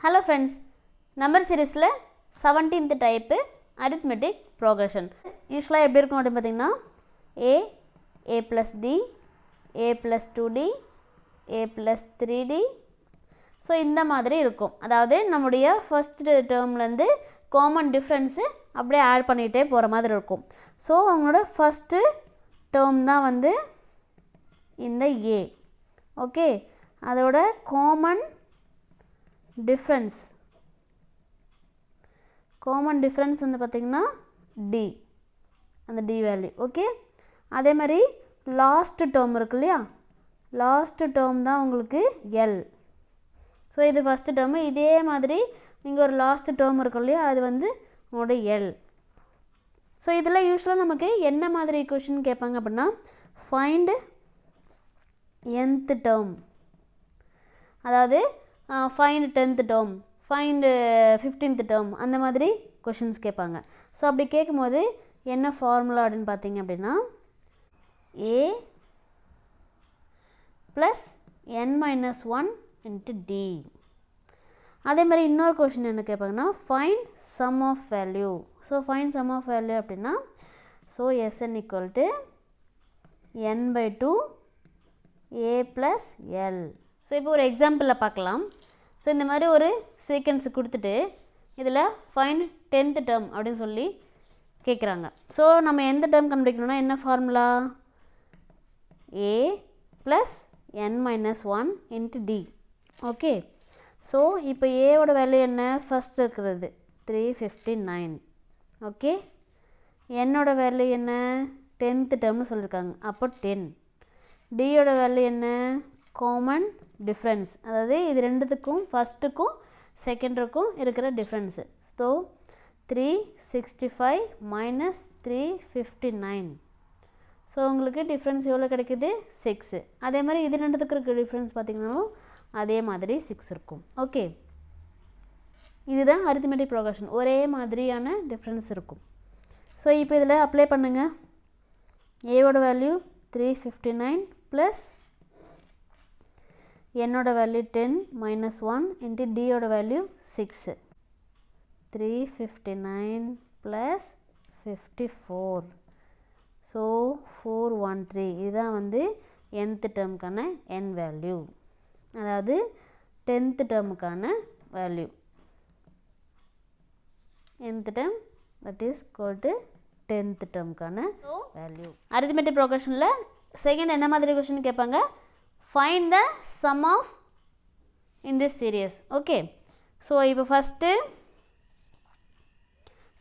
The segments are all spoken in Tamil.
Hello friends, number series 17th type arithmetic progression. Usually எப்படி இருக்கும் அப்படி பார்த்தீங்கன்னா a plus d, a plus 2d, a plus 3d. So இந்த மாதிரி இருக்கும். அதாவது நம்முடைய ஃபர்ஸ்ட் டேர்ம்லேருந்து காமன் டிஃப்ரென்ஸு அப்படியே ஆட் பண்ணிகிட்டே போகிற மாதிரி இருக்கும். ஸோ அவங்களோட ஃபஸ்ட்டு டேர்ம் தான் வந்து இந்த a. ஓகே, அதோட காமன் டிஃப்ரென்ஸ் வந்து பார்த்திங்கன்னா d, அந்த d வேல்யூ. ஓகே, அதே மாதிரி லாஸ்ட் டேர்ம் இருக்கு இல்லையா, லாஸ்ட் டேர்ம் தான் உங்களுக்கு l. ஸோ இது ஃபஸ்ட்டு டேர்மு. இதே மாதிரி இங்கே ஒரு லாஸ்ட் டேர்ம் இருக்கும் இல்லையா, அது வந்து உங்களோட l. ஸோ இதில் யூஸ்வலாக நமக்கு என்ன மாதிரி கொஷின் கேட்பாங்க அப்படின்னா, ஃபைண்ட் nth டேர்ம், அதாவது find 10th term, find 15th term, அந்த மாதிரி கொஷின்ஸ் கேட்பாங்க. ஸோ அப்படி கேட்கும்போது என்ன ஃபார்முலா அப்படின்னு பார்த்தீங்க அப்படின்னா a plus n-1 into d. அதே மாதிரி இன்னொரு கொஷின் என்ன கேட்பாங்கன்னா, find sum of value. So find sum of value அப்படின்னா, so Sn equal to n/2 a plus l. So இப்போ ஒரு எக்ஸாம்பிளில் பார்க்கலாம். ஸோ இந்த மாதிரி ஒரு சீக்வன்ஸ் கொடுத்துட்டு இதில் ஃபைண்ட் 10th டேர்ம் அப்படின்னு சொல்லி கேட்குறாங்க. ஸோ நம்ம எந்த டேர்ம் கண்டுபிடிக்கணும்னா என்ன formula, a plus n-1 into d. Okay, so இப்போ ஏவோட வேல்யூ என்ன, ஃபஸ்ட் இருக்கிறது 359. ஓகே, என்னோட வேல்யூ என்ன, 10th டேர்ம்னு சொல்லியிருக்காங்க, அப்போ 10. டியோட வேல்யூ என்ன, காமன் டிஃப்ரென்ஸ், அதாவது இது ரெண்டுத்துக்கும் ஃபஸ்ட்டுக்கும் செகண்டுக்கும் இருக்கிற டிஃப்ரென்ஸு. So 365 minus 359. ஸோ உங்களுக்கு டிஃப்ரென்ஸ் எவ்வளோ கிடைக்குது, 6. அதே மாதிரி இது ரெண்டுத்துக்கு இருக்கிற டிஃப்ரென்ஸ் பார்த்திங்கனாலும் அதே மாதிரி 6 இருக்கும். ஓகே, இதுதான் அரித்மெட்டிக் ப்ரோக்ரஷன், ஒரே மாதிரியான டிஃப்ரென்ஸ் இருக்கும். ஸோ இப்போ இதில் அப்ளை பண்ணுங்கள். ஏவோட வேல்யூ 359 ப்ளஸ் என்னோட வேல்யூ 10 மைனஸ் 1 இன்ட்டு டியோட வேல்யூ 6. 359 ப்ளஸ் 54. ஸோ 413. இதுதான் வந்து nth டேர்முக்கான n வேல்யூ, அதாவது 10th டேர்முக்கான value. nth term that is equal to 10th டேர்முக்கான வேல்யூ. அரித்மெட்டிக் ப்ரோக்ரஷனில் செகண்ட் என்ன மாதிரி கொஸ்டின் கேட்பாங்க, find the sum of in this series. Okay, so இப்போ ஃபஸ்ட்டு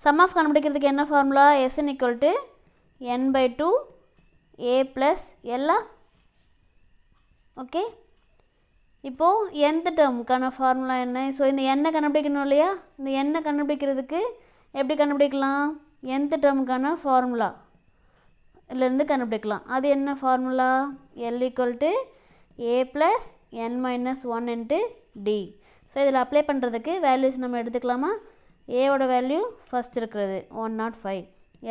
சம் ஆஃப் கண்டுபிடிக்கிறதுக்கு என்ன formula, Sn equal to n/2 a plus l. Okay, இப்போது nth டேர்முக்கான ஃபார்முலா என்ன, ஸோ இந்த எண்ணை கண்டுபிடிக்கணும் இல்லையா, இந்த எண்ணை கண்டுபிடிக்கிறதுக்கு எப்படி கண்டுபிடிக்கலாம், nth டேர்முக்கான ஃபார்முலா இதிலேருந்து கண்டுபிடிக்கலாம். அது என்ன formula, l equal to a plus n-1 into d. So இதில் அப்ளை பண்ணுறதுக்கு வேல்யூஸ் நம்ம எடுத்துக்கலாமா, ஏவோட வேல்யூ ஃபஸ்ட் இருக்கிறது 105,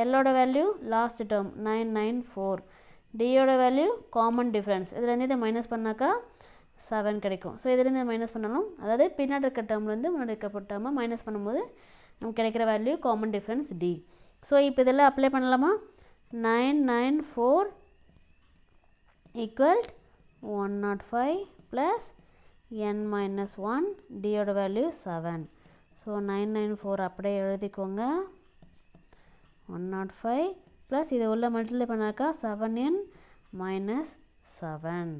எல்லோட வேல்யூ லாஸ்ட் டேர்ம் 994, டியோட வேல்யூ காமன் டிஃப்ரென்ஸ், இதுலேருந்து இதை மைனஸ் பண்ணாக்கா 7 கிடைக்கும். ஸோ இதுலேருந்து இதை மைனஸ் பண்ணாலும், அதாவது பின்னாடி இருக்க டேர்ம்லேருந்து முன்னாடி இருக்க டேர்மை மைனஸ் பண்ணும்போது நமக்கு கிடைக்கிற value common difference d. So இப்போ இதெல்லாம் அப்ளை பண்ணலாமா, 994 ஈக்குவல் 105 ப்ளஸ் n-1, டியோட வேல்யூ 7. ஸோ 994 அப்படியே எழுதிக்கோங்க, 105 ப்ளஸ் இதை உள்ள மல்டிப்ளை பண்ணாக்கா 7n மைனஸ் 7.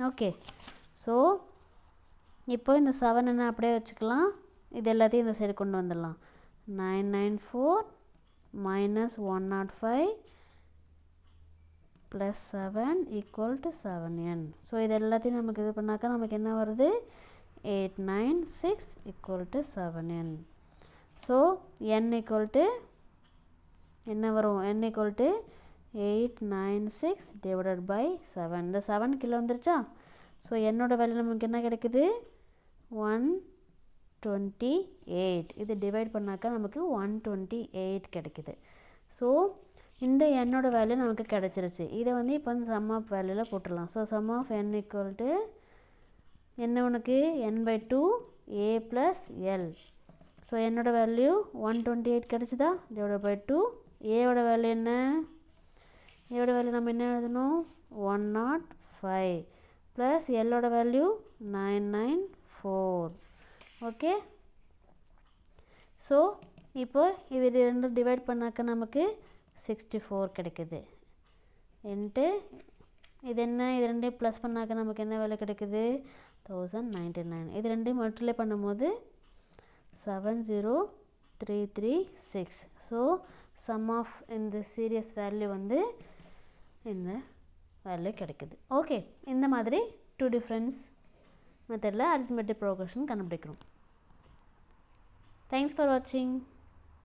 ஓகே, ஸோ இப்போ இந்த 7 என்ன அப்படியே வச்சுக்கலாம், இது எல்லாத்தையும் இந்த சைடு கொண்டு வந்துடலாம். 994 minus 105 plus 7 equal to 7n. So இது எல்லாத்தையும் நமக்கு இது பண்ணாக்கா நமக்கு என்ன வருது, 896 equal to 7n. So n equal to என்ன வரும், n equal to 896 divided by 7. இந்த 7 கீழே வந்துருச்சா, ஸோ என்னோட வேல்யூ நமக்கு என்ன கிடைக்குது, 128. இது டிவைட் பண்ணாக்கா நமக்கு 128 கிடைக்குது. ஸோ இந்த என்னோட வேல்யூ நமக்கு கிடச்சிருச்சு. இதை வந்து இப்போ வந்து சம் ஆஃப் வேல்யூவில் போட்டுடலாம். So sum of n equal to என்ன உனக்கு n/2 a plus l. So என்னோட வேல்யூ 128 கிடச்சிதா, டிவைட் பை 2. ஏவோட வேல்யூ என்ன, ஏவோட வேல்யூ நம்ம என்ன எழுதணும், 105 ப்ளஸ் எல்லோட வேல்யூ 994. ஓகே, ஸோ இப்போ இது ரெண்டு டிவைட் பண்ணாக்க நமக்கு 64 கிடைக்குது. இன்ட்டு இது என்ன, இது ரெண்டையும் ப்ளஸ் பண்ணாக்க நமக்கு என்ன வேல்யூ கிடைக்குது, 1099. இது ரெண்டையும் மல்டிப்ளை பண்ணும்போது 70336. ஸோ சம் ஆஃப் இந்த சீரியஸ் வேல்யூ வந்து இந்த வேல்யூ கிடைக்குது. ஓகே, இந்த மாதிரி 2 டிஃப்ரென்ஸ் மெத்தடில் அரித்மெட்டிக் ப்ரோக்ரஷன் கண்டுபிடிக்கிறோம். தேங்க்ஸ் ஃபார் வாட்சிங்.